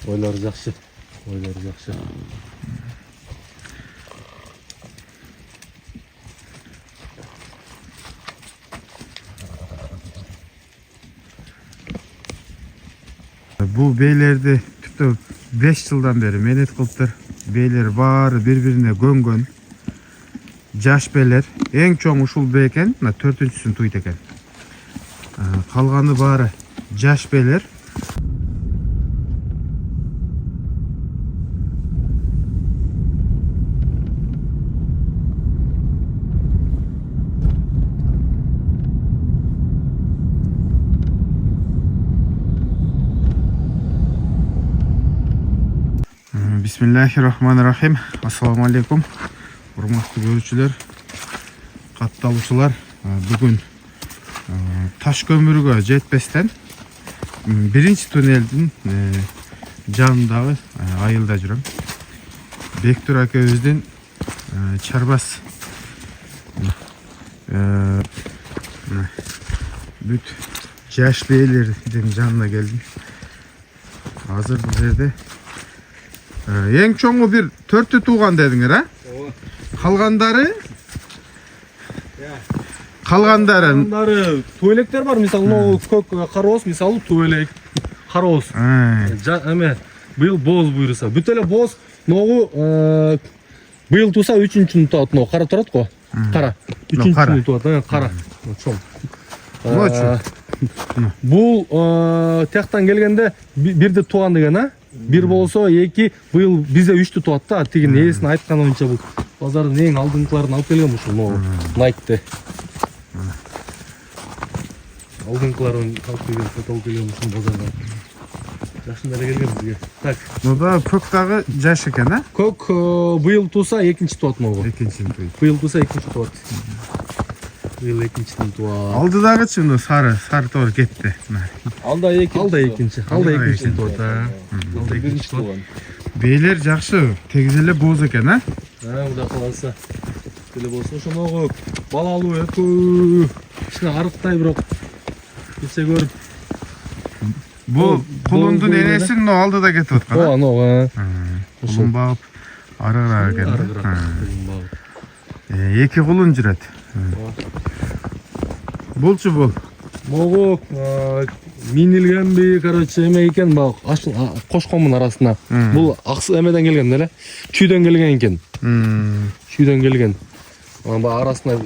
Ойлары жакшы. Ойлары жакшы. Bu beylерди tüptü 5 yıldan beri menet kılıptır. Beyler bari birbirine göngön. Жаш бейлер. Эң чоң ушул бей экен, 4-сүн туйт экен. Калганы баары жаш бейлер. Bismillahirrahmanirrahim. Assalamu alaikum. Урматтуу көрүүчүлөр, катталуучулар, бүгүн таш көмүргө жетпестен биринчи туннелдин жанындагы айылда жүрөм. Бектур акебиздин чарбас бүт жаш бейлердин жанына келдим. Азыр бул жерде эң чоңу бир 4 тууган дедиңер, а? Қалғандары туелектер бар, мисалы көк кароос, мисалы туелек кароос. Эме быйыл боз буйруса, бүт эле боз ногу быйыл туса 3-чүнү туат, но кара турат го. Кара. 3-чүнү туат, кара. Чоң. Бул тияктан келгенде бирди туган деген, а? Бир болсо, эки, быйыл бизде 3-тү туат да, тигин ээсин айткан боюнча бул базардын эң алдыңкыларын алып келген ушул Nike'ты. Алдыңкыларын алып келген, сатып келген ушул базардан. Жашында эле келген бизге. Так. Ну да, көк дагы жаш экен, а? Көк быйыл туса 2-чи туат могу. 2-чи туйт. Быйыл туса 2-чи туат. Быйыл 2-чиден туат. Алдыдагычы сары тоор кетти. Алда 2-чи. Алда 2-чиден туат. Алда 2-чи туат. Бейлер жакшы, тегиз эле боз экен, а? Кудай кааласа. Деле болсо ошону балалуу экөө. Кичине арыктай бирок кесе көрүп. Бул кулундун энесин алдыда кетип аткан. Ооба. Кулун багып арыгыраак экен. Эки кулун жүрөт. Булчу бул. Могу минилгенби, короче, эме экен, бак, кошкомун арасына. Бул аксы эмеден келген эле. Чүйдөн келген экен. Чүйдөн келген. Ана арасына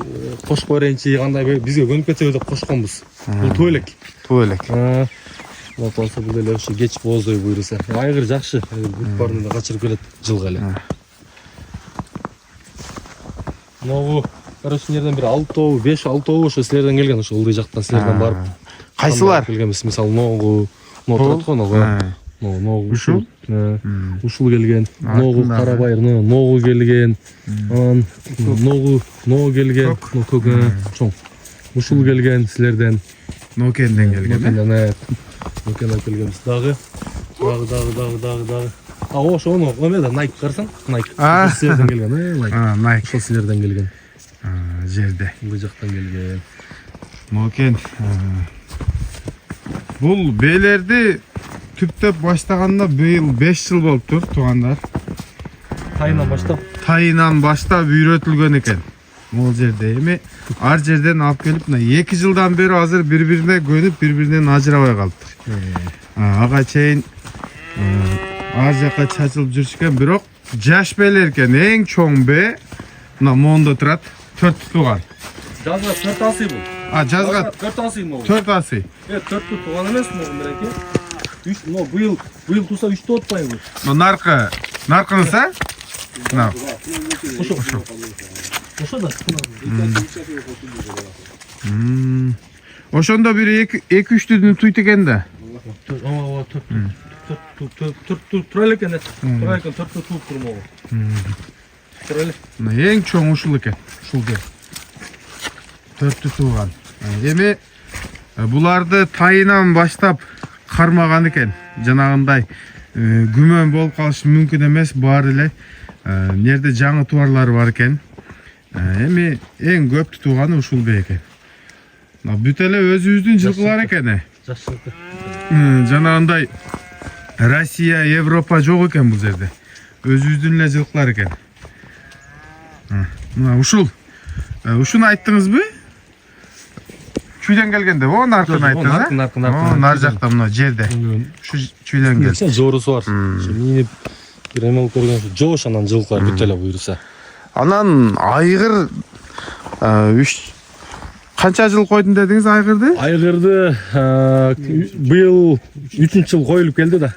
кошко беренчи кандай бизге көнүп кетсе деп кошконбуз. Бул туелек. Туелек. Вот болсо бул эле ошо кеч боздой буйруса. Айгыр жакшы. Бүт баарында качырып келет жылга эле. Могу короче, нерден бир 5-6 ошо силерден келген, ошо ылдый жактан силерден барып. Кайсылар? Келгенбиз, мисалы, ногу турат го, ногу. Ушул? Ушул келген. Ногу Карабайыр, ногу келген. Анан ногу келген, көк чоң. Ушул келген силерден. Нокенден келген. Нокенден келгенбиз. Дагы. Ошону эмеде Nike карасаң, Nike. Силерден келген, Nike. Ошол силерден келген. Жерде. Бул жактан келген. Нокен. Бул бейлерди түптөп баштаганда быйыл 5 жыл болуптур, туугандар. Тайынан баштап үйрөтүлгөн экен. Могул жерде эми ар жерден алып келип, 2 жылдан бери азыр бири-бирине көнүп, бири-биринен ажырабай калыптыр. Ага чейин ар жака чачылып жүрүшкөн, бирок жаш бейлер экен, эң чоң бе, мына мондо турат, 4 тууган. Жазга 4 асый бул. Жазга 4 асый могу. 4 асый. 4 тууган эмес могу мереке. 3, быйыл туса 3 туат атпайбы? Наркынса? Ошо да. Ошондо бир 2-3 туйт экен да. Ооба, 4 тура экен. Тура экен, 4 тууп турмогу. Тура эле. Эң чоң ушул экен. Ушулда. 4 тууган. Эми буларды тайынан баштап кармаган экен. Жанагындай күмөн болуп калышы мүмкүн эмес, баары эле нерде жаңы тууарлар бар экен. Эми эң көп тууганы ушул бе экен. Бүт эле өзүбүздүн жылкылар экен. Жакшы. Жанагындай Россия, Европа жок экен бул жерде. Өзүбүздүн эле жылкылар экен. Мына ушул. Ушуну айттыңызбы? Чүйдөн келгенде, о наркын айттыңыз, а? Нар жакта мына жерде. Ушу чүйдөн келди. Жоорусу бар. Минип бир эме болуп көргөн жоош анан жылкылар бүт эле буйруса. Анан айгыр канча жыл койдун дедиңиз айгырды? Айгырды быйыл 3-жыл коюлуп келди да.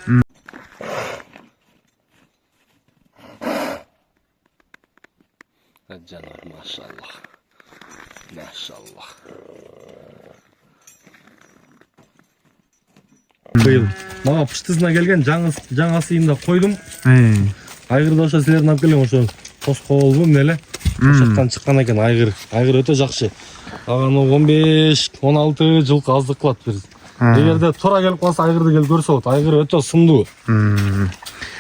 Жанар, машаллах. Машаллах. Быйыл мага пыштысына келген жаңы сыйында койдум. Айгырды ошо силердин алып келген ошо тоскоолбу эмне эле. Ошоктан чыккан экен айгыр. Айгыр өтө жакшы. Аганы 15-16 жылкы аздык кылат бир. Эгерде туура келип калса айгырды келип көрсө болот. Айгыр өтө сымдуу.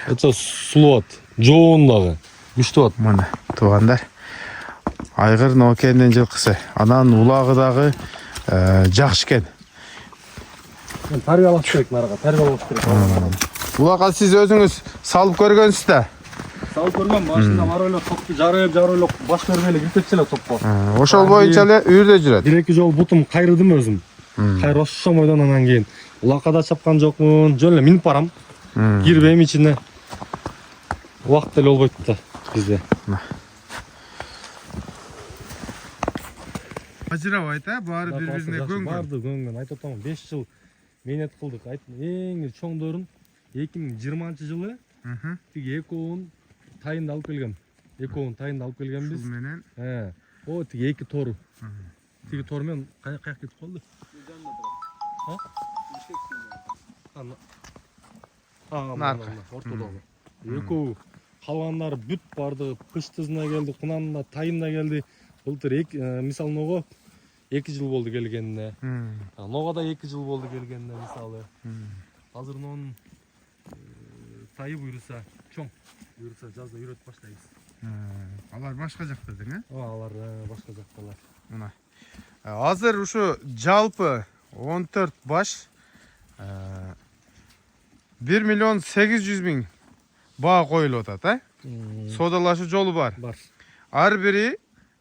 Өтө сулуу болот. Жоон дагы. Күчтүү болот. Мына туугандар. Айгыр Нокендин жылкысы. Анан улагы дагы жакшы экен. Мен тарбиялап керек нарга, тарбиялап керек. Улакка сиз өзүңүз салып көргөнсүз да. Салып көргөн башында бар эле топту жарып эле баш көрбөй эле кирип эле топко. Ошол боюнча эле үйүрдө жүрөт. Бир-эки жолу бутум кайрыдым өзүм. Кайры ошомойдон анан кийин улакка да чапкан жокмун. Жөн эле минип барам. Кирбейм ичине. Убакыт деле болбойт да бизде. Ажырабайт, баары бири-бирине көнгөн. Барды көнгөн. Айтып атам 5 жыл мээнет кылдык. Эң чоңдорун 2020-жылы тиги экөөнүн тайында алып келгем. Экөөнүн тайында алып келгенбиз. Ушул менен. О, тиги эки тору. Тиги тор менен каяка кетип калды? Ортодогу. Экөө калгандары бүт барды. Пыштысына келди, кунанында, тайында келди. Былтыр мисалы ного 2 жыл болду келгенине. Ного да 2 жыл болду келгенине мисалы. Азыр нонун тайы буйруса чоң. Буйруса жазда үйрөтүп баштайбыз. Алар башка жакта дең, Алар башка жакталар. Мына. Азыр ушу жалпы 14 баш 1.800.000 баа коюлуп атат, Содалашы жолу бар. Ар бири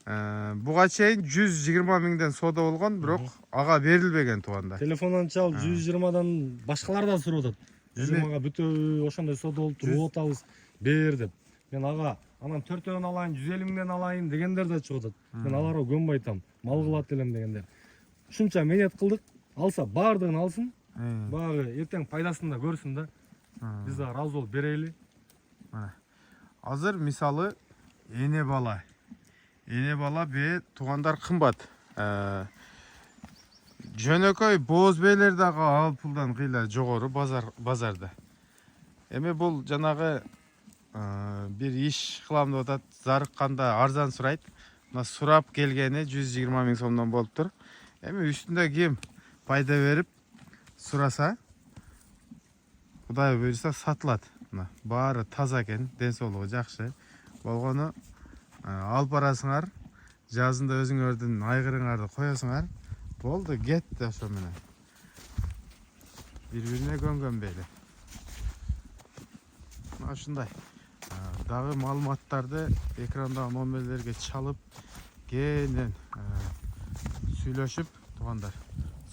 буга чейин 120.000ден сода болгон, бирок ага берилбеген туугандар. Телефондон чал 120дан башкалар да сурап атат. 120га бүтө ошондой сода болуп туруп атабыз, бер деп. Мен ага анан 4-өн алайын, 150.000ден алайын дегендер да чыгып атат. Мен аларга көнбөй атам. Мал кылат элем дегендер. Ушунча мээнет кылдык. Алса баардыгын алсын. Багы эртең пайдасын да көрсүн да. Биз да разы болуп берели. Азыр мисалы эне бала. Эне бала бе туугандар кымбат. Жөнөкөй боз бээлер дагы ал пулдан кыйла жогору базарда. Эми бул жанагы бир иш кылам деп атат, зарыкканда арзан сурайт. Мына сурап келгени 120.000 сомдон болуптур. Эми үстүндө ким пайда берип сураса, Кудай буйруса сатылат. Мына баары таза экен, ден соолугу жакшы. Болгону алып барасыңар, жазында өзүңөрдүн айгырыңарды коесуңар. Болду, кетти ошо менен. Бири-бирине көнгөн бели. Ушундай. Дагы маалыматтарды экрандагы номерлерге чалып, кенен сүйлөшүп, туугандар,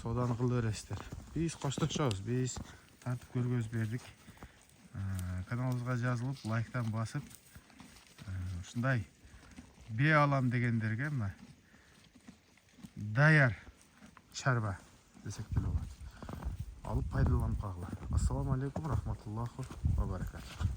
соданы кыла бересиздер. Биз коштошобуз, биз тартып көргөз бердик. Каналыбызга жазылып, лайктан басып, ушундай бе алам дегендерге мына даяр чарба десек деле болот. Алып пайдаланып калгыла. Ассаламу алейкум, рахматуллаху ва баракатух.